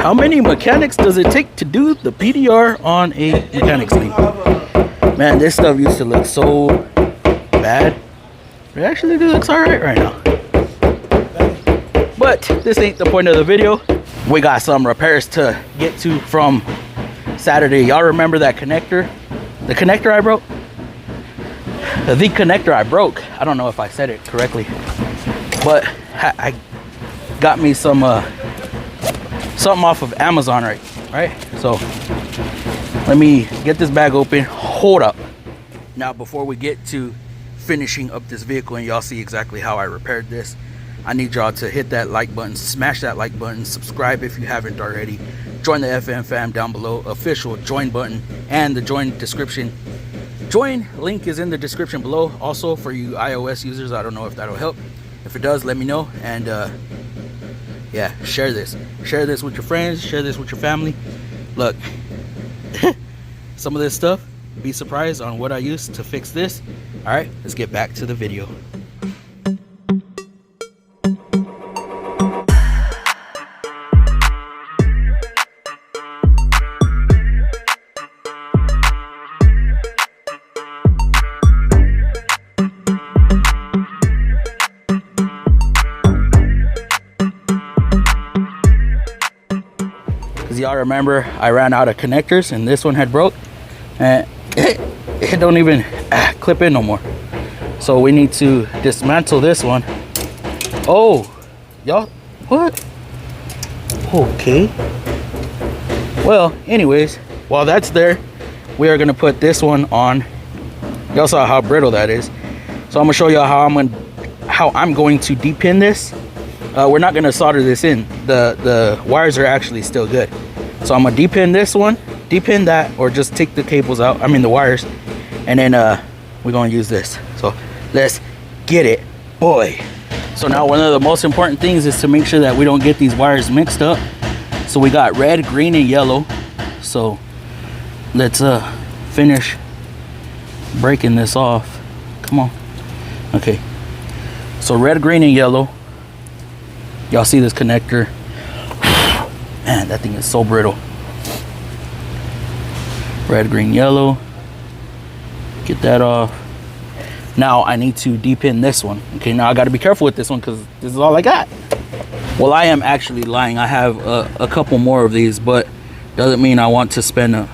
How many mechanics does it take to do the PDR on a mechanics lead? Man, this stuff used to look so bad. It actually looks alright right now. But this ain't the point of the video. We got some repairs to get to from Saturday. Y'all remember that connector? The connector I broke? The connector I broke. I don't know if I said it correctly. But I got me some something off of Amazon, right? So let me get this bag open. Hold up. Now before we get to finishing up this vehicle and y'all see exactly how I repaired this, I need y'all to hit that like button, smash that like button, subscribe if you haven't already, join the FMFAM down below, official join button, and the join description. Join link is in the description below. Also for you iOS users, I don't know if that'll help. If it does, let me know. And yeah, share this with your friends, share this with your family. Look, some of this stuff, be surprised on what I used to fix this. All right, let's get back to the video. Y'all remember I ran out of connectors and this one had broke and it don't even clip in no more, so we need to dismantle this one. Oh y'all, what? Okay, well anyways, while that's there, we are gonna put this one on. Y'all saw how brittle that is, so I'm gonna show y'all how I'm going to depin this. We're not gonna solder this in. The wires are actually still good. So I'm gonna depin this one, depin that, or just take the cables out, I mean the wires, and then we're gonna use this. So let's get it, boy. So now one of the most important things is to make sure that we don't get these wires mixed up. So we got red, green, and yellow. So let's finish breaking this off. Come on. Okay. So red, green, and yellow. Y'all see this connector? Man, that thing is so brittle. Red, green, yellow. Get that off. Now I need to depin this one. Okay, now I got to be careful with this one because this is all I got. Well, I am actually lying. I have a couple more of these, but doesn't mean I want to spend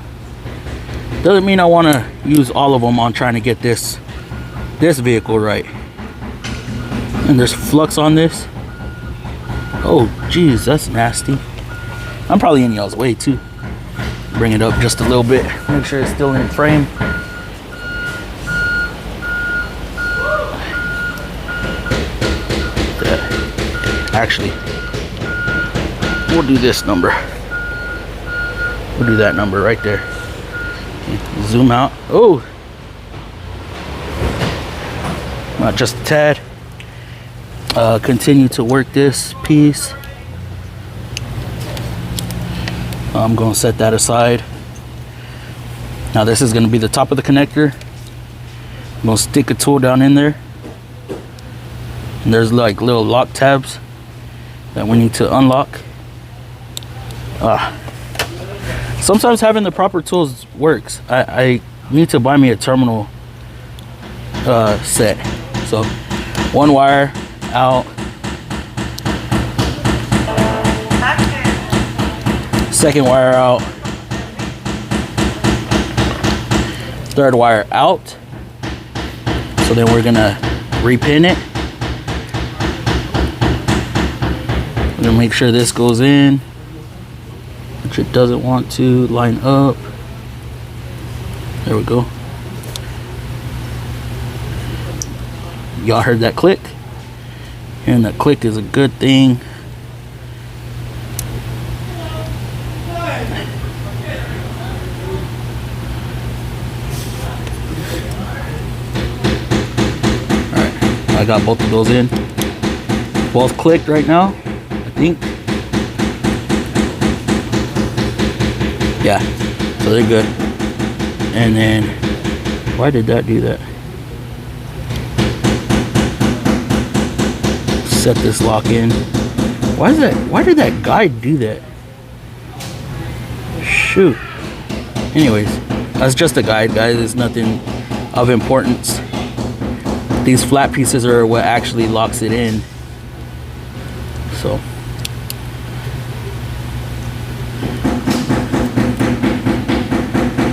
doesn't mean I want to use all of them on trying to get this vehicle right. And there's flux on this. Oh geez, that's nasty. I'm probably in y'all's way too. Bring it up just a little bit, make sure it's still in frame. Actually, we'll do this number. We'll do that number right there. Zoom out. Oh, not just a tad. Continue to work this piece. I'm going to set that aside. Now this is going to be the top of the connector. I'm going to stick a tool down in there. And there's like little lock tabs that we need to unlock. Sometimes having the proper tools works. I need to buy me a terminal set. So one wire out, second wire out, third wire out. So then we're gonna repin it. We're gonna make sure this goes in, which it doesn't want to line up. There we go. Y'all heard that click? And that click is a good thing. Alright, I got both of those in. Both clicked right now, I think. Yeah, so they're good. And then, why did that do that? Set this lock in. Why did that guide do that? shoot. Anyways, that's just a guide, guys. It's nothing of importance. These flat pieces are what actually locks it in. So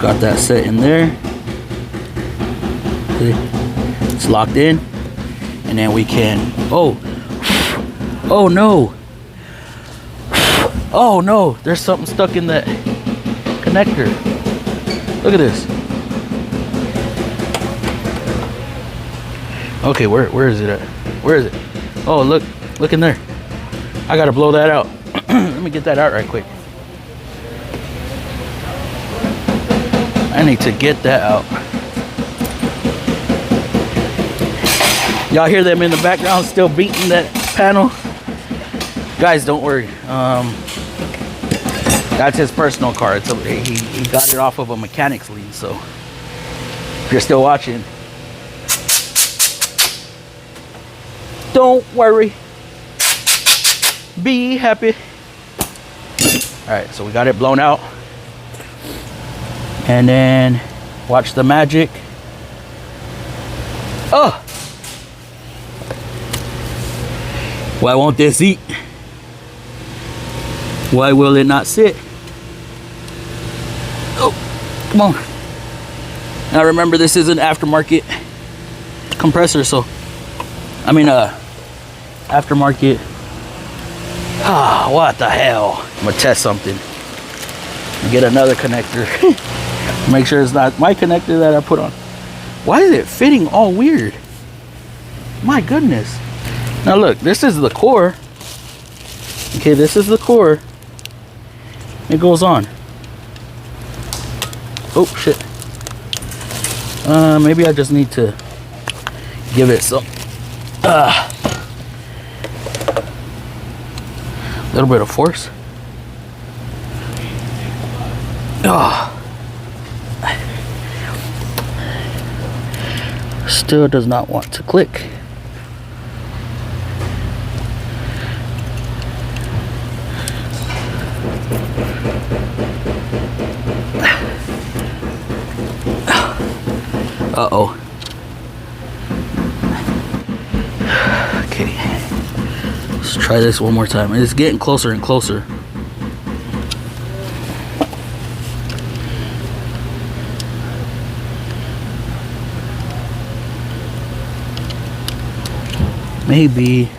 got that set in there. It's locked in, and then we can, oh no, oh no, there's something stuck in that connector. Look at this. Okay, where is it at? Where is it? Oh, look in there. I gotta blow that out. Let me get that out right quick. I need to get that out. Y'all hear them in the background still beating that panel? Guys, don't worry. That's his personal car. He got it off of a mechanic's lien. So if you're still watching, don't worry. Be happy. All right, so we got it blown out. And then watch the magic. Oh! Why won't this eat? Why will it not sit? Oh, come on. Now remember, this is an aftermarket compressor, so I mean aftermarket. Ah, what the hell? I'm gonna test something. Get another connector. Make sure it's not my connector that I put on. Why is it fitting all weird? My goodness. Now look, this is the core. Okay, this is the core. It goes on. Oh shit. Maybe I just need to give it some little bit of force. Still does not want to click. Uh-oh. Okay. Let's try this one more time. It's getting closer and closer. Maybe.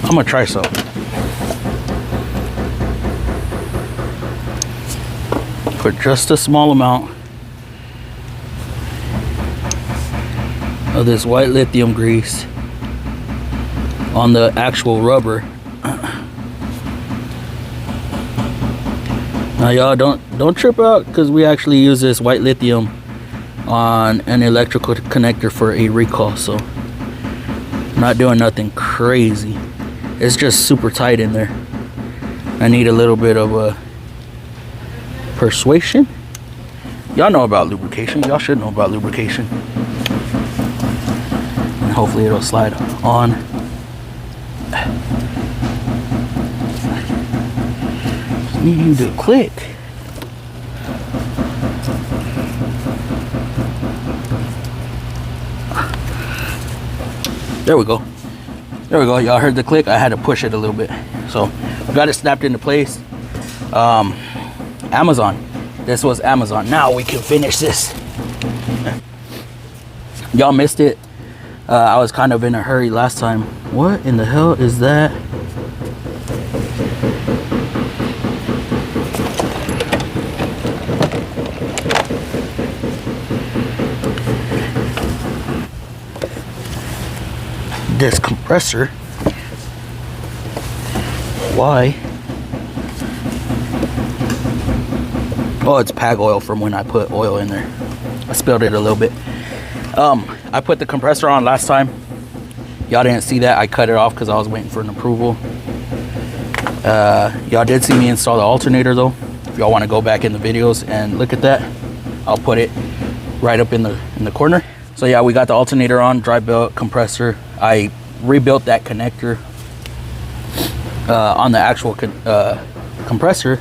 I'm gonna try some. Put just a small amount of this white lithium grease on the actual rubber. Now y'all don't trip out, because we actually use this white lithium on an electrical connector for a recall, so I'm not doing nothing crazy. It's just super tight in there. I need a little bit of a persuasion. Y'all know about lubrication. Y'all should know about lubrication. And hopefully it'll slide on. Just need you to click. There we go. There we go. Y'all heard the click. I had to push it a little bit. So we got it snapped into place. Amazon. This was Amazon. Now we can finish this. Y'all missed it. I was kind of in a hurry last time. What in the hell is that? This compressor. Why? Oh, it's PAG oil from when I put oil in there. I spilled it a little bit. I put the compressor on last time. Y'all didn't see that. I cut it off because I was waiting for an approval. Y'all did see me install the alternator though. If y'all want to go back in the videos and look at that, I'll put it right up in the corner. So yeah, we got the alternator on, dry belt, compressor. I rebuilt that connector on the actual compressor.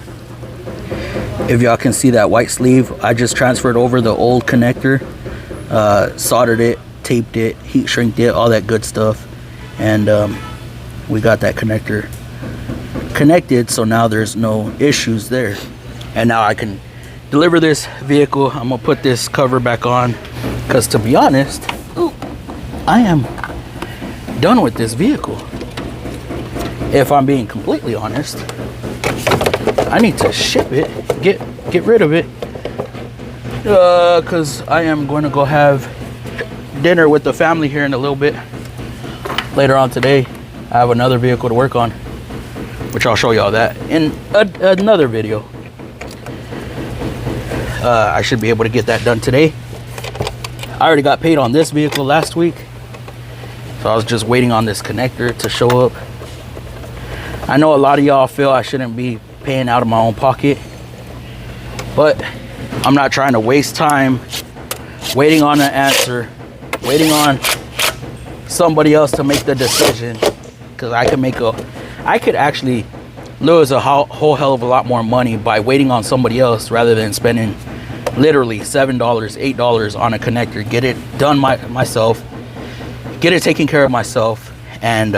If y'all can see that white sleeve, I just transferred over the old connector, soldered it, taped it, heat shrinked it, all that good stuff, and we got that connector connected, so now there's no issues there. And now I can deliver this vehicle. I'm gonna put this cover back on because, to be honest, I am done with this vehicle. If I'm being completely honest, I need to ship it, get rid of it, because I am going to go have dinner with the family here in a little bit. Later on today, I have another vehicle to work on, which I'll show y'all that in another video. I should be able to get that done today. I already got paid on this vehicle last week, so I was just waiting on this connector to show up. I know a lot of y'all feel I shouldn't be paying out of my own pocket, but I'm not trying to waste time waiting on an answer, waiting on somebody else to make the decision, because I could actually lose a whole hell of a lot more money by waiting on somebody else rather than spending literally $7, $8 on a connector, get it done myself, get it taken care of myself, and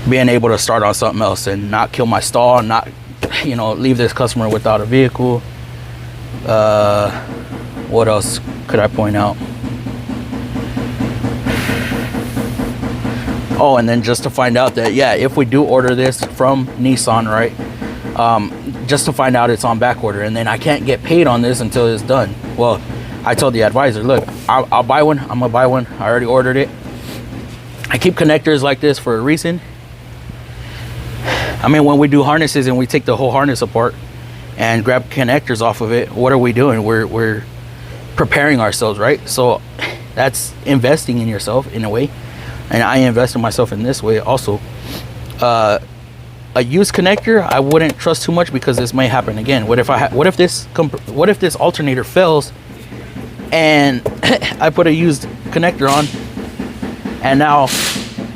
being able to start on something else and not kill my stall and not, you know, leave this customer without a vehicle. What else could I point out? Oh, and then just to find out that, yeah, if we do order this from Nissan, right, just to find out it's on back order, and then I can't get paid on this until it's done. Well, I told the advisor, look, I'll buy one. I'm gonna buy one. I already ordered it. I keep connectors like this for a reason. I mean, when we do harnesses and we take the whole harness apart and grab connectors off of it, what are we doing? We're preparing ourselves, right? So that's investing in yourself in a way, and I invest in myself in this way also. A used connector I wouldn't trust too much, because this may happen again. What if this alternator fails and I put a used connector on and now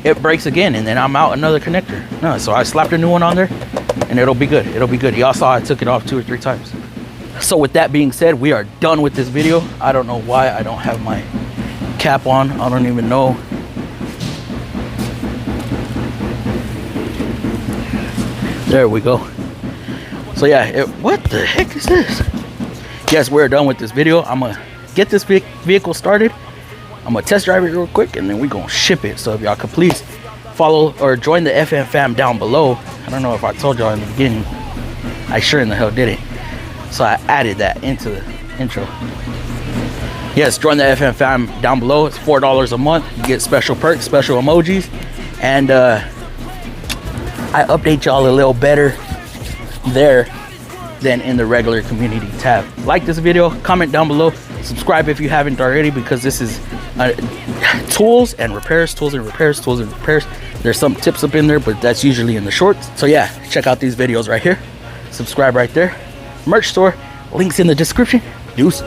it breaks again, and then I'm out another connector? No, so I slapped a new one on there and it'll be good. It'll be good. Y'all saw I took it off 2 or 3 times. So with that being said, we are done with this video. I don't know why I don't have my cap on. I don't even know. There we go. So yeah, what the heck is this? Yes, we're done with this video. I'm gonna get this vehicle started. I'm gonna test drive it real quick, and then we're gonna ship it. So if y'all could please follow or join the FMFAM down below. I don't know if I told y'all in the beginning. I sure in the hell didn't. So I added that into the intro. Yes, join the FMFAM down below. It's $4 a month. You get special perks, special emojis, and I update y'all a little better there than in the regular community tab. Like this video, comment down below, subscribe if you haven't already, because this is tools and repairs, tools and repairs, tools and repairs. There's some tips up in there, but that's usually in the shorts. So yeah, check out these videos right here. Subscribe right there. Merch store, links in the description. Deuce.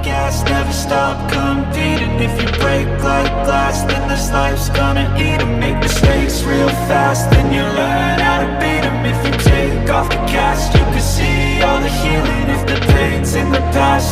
Gas, never stop competing. If you break like glass, then this life's gonna eat 'em. Make mistakes real fast, then you learn how to beat 'em. If you take off the cast, you can see all the healing. If the pain's in the past,